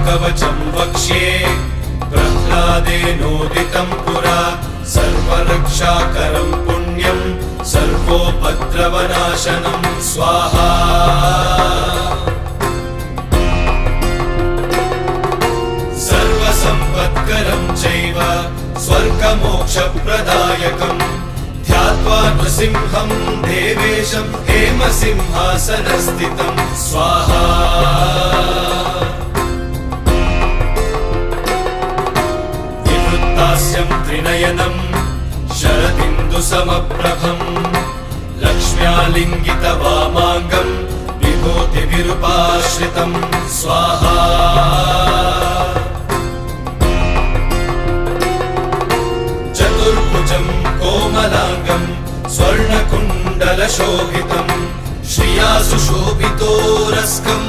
कवचं वक्ष्ये प्रह्लादेनोदितं पुरा सर्वरक्षाकरं पुण्यं सर्वोपद्रवनाशनं स्वाहा सर्वसम्पत्करं चैव स्वर्गमोक्षप्रदायकं ध्यात्वा नृसिंहं देवेशं हेमसिंहासनस्थितं स्वाहा विवृत्तास्यं त्रिनयनं शरदिन्दुसमप्रभं लक्ष्म्यालिङ्गितवामाङ्गं विभूतिभिरुपाश्रितं स्वाहा चतुर्भुजं कोमलाङ्गं स्वर्णकुण्डलशोभितं श्रिया सुशोभितोरस्कं